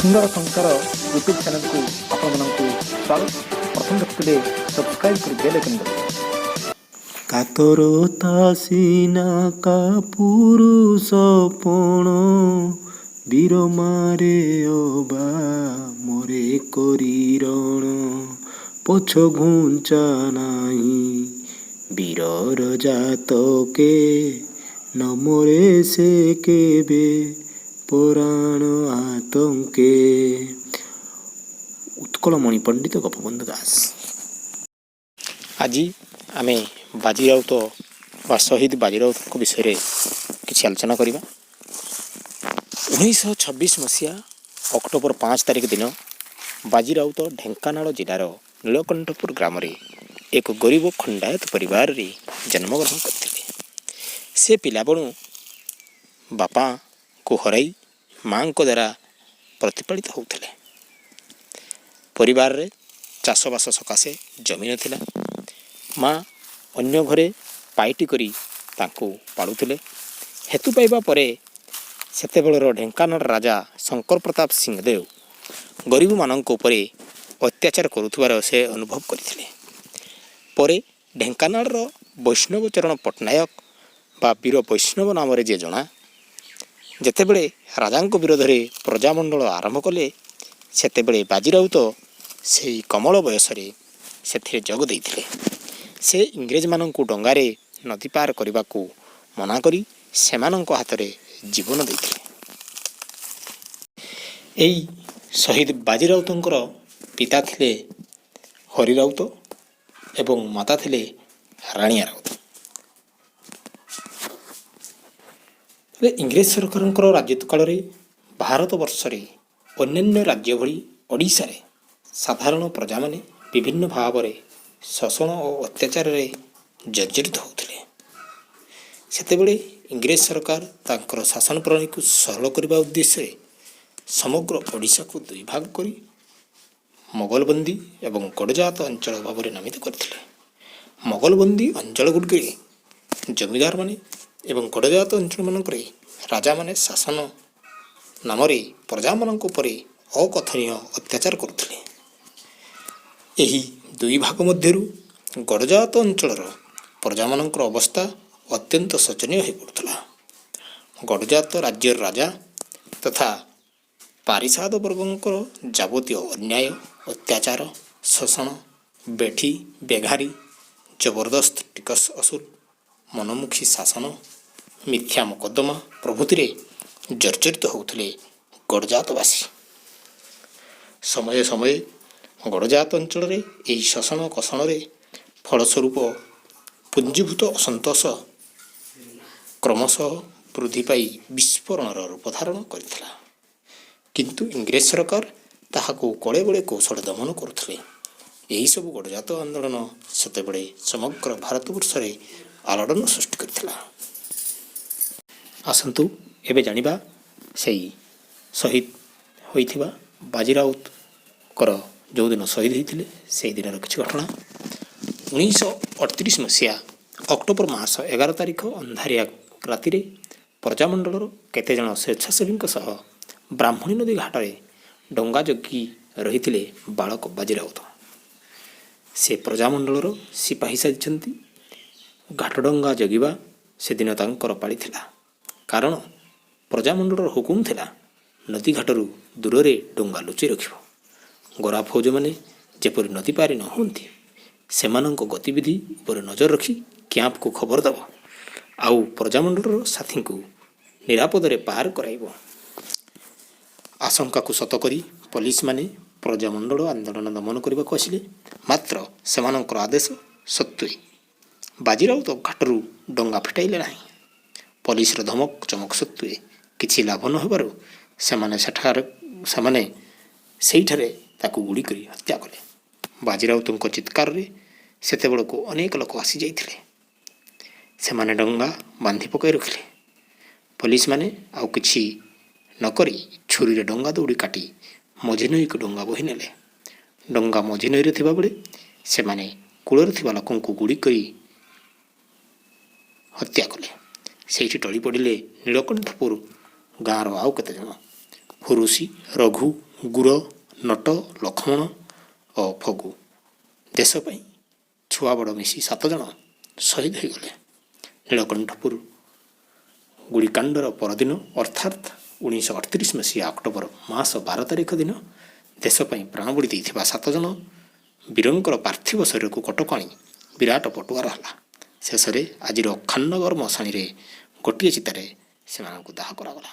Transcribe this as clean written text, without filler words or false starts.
ସୁନ୍ଦର ସଂସାର ୟୁଟ୍ୟୁବ୍ ଚ୍ୟାନେଲକୁ ଆପଣମାନଙ୍କୁ ସ୍ୱାଗତ। ପ୍ରଥମ ବ୍ୟକ୍ତିରେ ସବସ୍କ୍ରାଇବ୍ କରି ବେଲ୍ ଆଇକନ୍ ଦବାନ୍ତୁ। କାତରତା ସିନା କାପୁରୁଷପଣ ବୀର ମାରେ ଅବା ମରେ କରିରଣ ପଛ ଘୁଞ୍ଚା ନାହିଁ ବୀରର ଜାତକେ ନମରେ ସେ କେବେ ପରାଣ ଆତଙ୍କେ। ଉତ୍କଳମଣି ପଣ୍ଡିତ ଗୋପବନ୍ଧୁ ଦାସ। ଆଜି ଆମେ ବାଜି ରାଉତ ବା ଶହୀଦ ବାଜି ରାଉତଙ୍କ ବିଷୟରେ କିଛି ଆଲୋଚନା କରିବା। 1926 ମସିହା ଅକ୍ଟୋବର 5 ତାରିଖ ଦିନ ବାଜି ରାଉତ ଢେଙ୍କାନାଳ ଜିଲ୍ଲାର ନୀଳକଣ୍ଠପୁର ଗ୍ରାମରେ ଏକ ଗରିବ ଖଣ୍ଡାୟତ ପରିବାରରେ ଜନ୍ମଗ୍ରହଣ କରିଥିଲେ। ସେ ପିଲାବେଳୁ ବାପାଙ୍କୁ ହରାଇ ମାଙ୍କ ଦ୍ୱାରା ପ୍ରତିପାଳିତ ହେଉଥିଲେ। ପରିବାରରେ ଚାଷବାସ ସକାଶେ ଜମି ନଥିଲା। ମା ଅନ୍ୟ ଘରେ ପାଇଟି କରି ତାଙ୍କୁ ପାଳୁଥିଲେ। ହେତୁ ପାଇବା ପରେ ସେତେବେଳର ଢେଙ୍କାନାଳ ରାଜା ଶଙ୍କର ପ୍ରତାପ ସିଂହଦେଓ ଗରିବମାନଙ୍କ ଉପରେ ଅତ୍ୟାଚାର କରୁଥିବାର ସେ ଅନୁଭବ କରିଥିଲେ। ପରେ ଢେଙ୍କାନାଳର ବୈଷ୍ଣବ ଚରଣ ପଟ୍ଟନାୟକ ବା ବୀର ବୈଷ୍ଣବ ନାମରେ ଯିଏ ଜଣା, ଯେତେବେଳେ ରାଜାଙ୍କ ବିରୋଧରେ ପ୍ରଜାମଣ୍ଡଳ ଆରମ୍ଭ କଲେ, ସେତେବେଳେ ବାଜି ରାଉତ ସେହି କମଳ ବୟସରେ ସେଥିରେ ଯୋଗ ଦେଇଥିଲେ। ସେ ଇଂରେଜମାନଙ୍କୁ ଡଙ୍ଗାରେ ନଦୀ ପାର କରିବାକୁ ମନା କରି ସେମାନଙ୍କ ହାତରେ ଜୀବନ ଦେଇଥିଲେ। ଏହି ଶହୀଦ ବାଜି ରାଉତଙ୍କର ପିତା ଥିଲେ ହରି ରାଉତ ଏବଂ ମାତା ଥିଲେ ରାଣିଆ ରାଉତ। ଇଂରେଜ ସରକାରଙ୍କର ରାଜତ୍ୱ କାଳରେ ଭାରତବର୍ଷରେ ଅନ୍ୟାନ୍ୟ ରାଜ୍ୟ ଭଳି ଓଡ଼ିଶାରେ ସାଧାରଣ ପ୍ରଜାମାନେ ବିଭିନ୍ନ ଭାବରେ ଶୋଷଣ ଓ ଅତ୍ୟାଚାରରେ ଜର୍ଜରିତ ହେଉଥିଲେ। ସେତେବେଳେ ଇଂରେଜ ସରକାର ତାଙ୍କର ଶାସନ ପ୍ରଣାଳୀକୁ ସରଳ କରିବା ଉଦ୍ଦେଶ୍ୟରେ ସମଗ୍ର ଓଡ଼ିଶାକୁ ଦୁଇ ଭାଗ କରି ମୋଗଲବନ୍ଦୀ ଏବଂ ଗଡ଼ଜାତ ଅଞ୍ଚଳ ଭାବରେ ନାମିତ କରିଥିଲେ। ମୋଗଲବନ୍ଦୀ ଅଞ୍ଚଳଗୁଡ଼ିକରେ ଜମିଦାରମାନେ ଏବଂ ଗଡ଼ଜାତ ଅଞ୍ଚଳମାନଙ୍କରେ ରାଜାମାନେ ଶାସନ ନାମରେ ପ୍ରଜାମାନଙ୍କ ଉପରେ ଅକଥନୀୟ ଅତ୍ୟାଚାର କରୁଥିଲେ। ଏହି ଦୁଇ ଭାଗ ମଧ୍ୟରୁ ଗଡ଼ଜାତ ଅଞ୍ଚଳର ପ୍ରଜାମାନଙ୍କର ଅବସ୍ଥା ଅତ୍ୟନ୍ତ ଶୋଚନୀୟ ହୋଇପଡ଼ୁଥିଲା। ଗଡ଼ଜାତ ରାଜ୍ୟର ରାଜା ତଥା ପାରିଷଦ ବର୍ଗଙ୍କର ଯାବତୀୟ ଅନ୍ୟାୟ, ଅତ୍ୟାଚାର, ଶୋଷଣ, ବେଠି ବେଘାରି, ଜବରଦସ୍ତ ଟିକସ ଅସୁଲ, ମନମୁଖୀ ଶାସନ, ମିଥ୍ୟା ମକଦ୍ଦମା ପ୍ରଭୃତିରେ ଜର୍ଜରିତ ହେଉଥିଲେ ଗଡ଼ଜାତବାସୀ। ସମୟେ ସମୟେ ଗଡ଼ଜାତ ଅଞ୍ଚଳରେ ଏହି ଶୋଷଣ କଷଣରେ ଫଳସ୍ୱରୂପ ପୁଞ୍ଜୀଭୂତ ଅସନ୍ତୋଷ କ୍ରମଶଃ ବୃଦ୍ଧି ପାଇ ବିସ୍ଫୋରଣର ରୂପ ଧାରଣ କରିଥିଲା। କିନ୍ତୁ ଇଂରେଜ ସରକାର ତାହାକୁ କଳେ ବଳେ କୌଶଳ ଦମନ କରୁଥିଲେ। ଏହିସବୁ ଗଡ଼ଜାତ ଆନ୍ଦୋଳନ ସେତେବେଳେ ସମଗ୍ର ଭାରତବର୍ଷରେ ଆଲୋଡ଼ନ ସୃଷ୍ଟି କରିଥିଲା। ଆସନ୍ତୁ ଏବେ ଜାଣିବା ସେହି ଶହୀଦ ହୋଇଥିବା ବାଜି ରାଉତଙ୍କର ଯେଉଁଦିନ ଶହୀଦ ହୋଇଥିଲେ ସେହି ଦିନର କିଛି ଘଟଣା। 1938 ମସିହା ଅକ୍ଟୋବର ମାସ 11 ତାରିଖ ଅନ୍ଧାରିଆ ରାତିରେ ପ୍ରଜାମଣ୍ଡଳର କେତେଜଣ ସ୍ୱେଚ୍ଛାସେବୀଙ୍କ ସହ ବ୍ରାହ୍ମଣୀ ନଦୀ ଘାଟରେ ଡଙ୍ଗା ଜଗି ରହିଥିଲେ ବାଳକ ବାଜି ରାଉତ। ସେ ପ୍ରଜାମଣ୍ଡଳର ସିପାହୀ ସାଜିଛନ୍ତି। ଘାଟ ଡଙ୍ଗା ଜଗିବା ସେଦିନ ତାଙ୍କର ପାଳି ଥିଲା। କାରଣ ପ୍ରଜାମଣ୍ଡଳର ହୁକୁମ ଥିଲା ନଦୀ ଘାଟରୁ ଦୂରରେ ଡଙ୍ଗା ଲୁଚି ରଖିବ। ଗୋରା ଫୌଜମାନେ ଯେପରି ନଦୀ ପାରି ନ ହୁଅନ୍ତି, ସେମାନଙ୍କ ଗତିବିଧି ଉପରେ ନଜର ରଖି କ୍ୟାମ୍ପକୁ ଖବର ଦେବ, ଆଉ ପ୍ରଜାମଣ୍ଡଳର ସାଥୀଙ୍କୁ ନିରାପଦରେ ପାର କରାଇବ। ଆଶଙ୍କାକୁ ସତ କରି ପୋଲିସମାନେ ପ୍ରଜାମଣ୍ଡଳ ଆନ୍ଦୋଳନ ଦମନ କରିବାକୁ ଆସିଲେ। ମାତ୍ର ସେମାନଙ୍କର ଆଦେଶ ସତ୍ତ୍ୱେ ବାଜି ରାଉତ ଘାଟରୁ ଡଙ୍ଗା ଫିଟାଇଲେ ନାହିଁ। ପୋଲିସର ଧମକ ଚମକ ସତ୍ତ୍ୱେ କିଛି ଲାଭ ନ ହେବାରୁ ସେମାନେ ସେଇଠାରେ ତାକୁ ଗୁଳି କରି ହତ୍ୟା କଲେ। ବାଜି ରାଉତଙ୍କ ଚିତ୍କାରରେ ସେତେବେଳକୁ ଅନେକ ଲୋକ ଆସିଯାଇଥିଲେ। ସେମାନେ ଡଙ୍ଗା ବାନ୍ଧି ପକାଇ ରଖିଲେ। ପୋଲିସମାନେ ଆଉ କିଛି ନ କରି ଛୁରୀରେ ଡଙ୍ଗା ଦଉଡ଼ି କାଟି ମଝି ନଈକୁ ଡଙ୍ଗା ବୋହି ନେଲେ। ଡଙ୍ଗା ମଝି ନଈରେ ଥିବାବେଳେ ସେମାନେ କୂଳରେ ଥିବା ଲୋକଙ୍କୁ ଗୁଳି କରି ହତ୍ୟା କଲେ। ସେଇଠି ଟଳି ପଡ଼ିଲେ ନୀଳକଣ୍ଠପୁର ଗାଁର ଆଉ କେତେଜଣ। ହୁରୁସି, ରଘୁ, ଗୁର, ନଟ, ଲକ୍ଷ୍ମଣ ଓ ଫଗୁ ଦେଶ ପାଇଁ ଛୁଆ ବଡ଼ ମିଶି 7 ଜଣ ଶହୀଦ ହୋଇଗଲେ। ନୀଳକଣ୍ଠପୁର ଗୁଳିକାଣ୍ଡର ପରଦିନ ଅର୍ଥାତ୍ 1938 ମସିହା ଅକ୍ଟୋବର ମାସ 12 ତାରିଖ ଦିନ ଦେଶ ପାଇଁ ପ୍ରାଣବଳି ଦେଇଥିବା 7 ଜଣ ବୀରଙ୍କର ପାର୍ଥିବ ଶରୀରକୁ କଟକ ଆଣି ବିରାଟ ପଟୁଆର ହେଲା। ଶେଷରେ ଆଜିର ଖାନ୍ନଗର ମଶାଣିରେ ଗୋଟିଏ ଚିତାରେ ସେମାନଙ୍କୁ ଦାହ କରାଗଲା।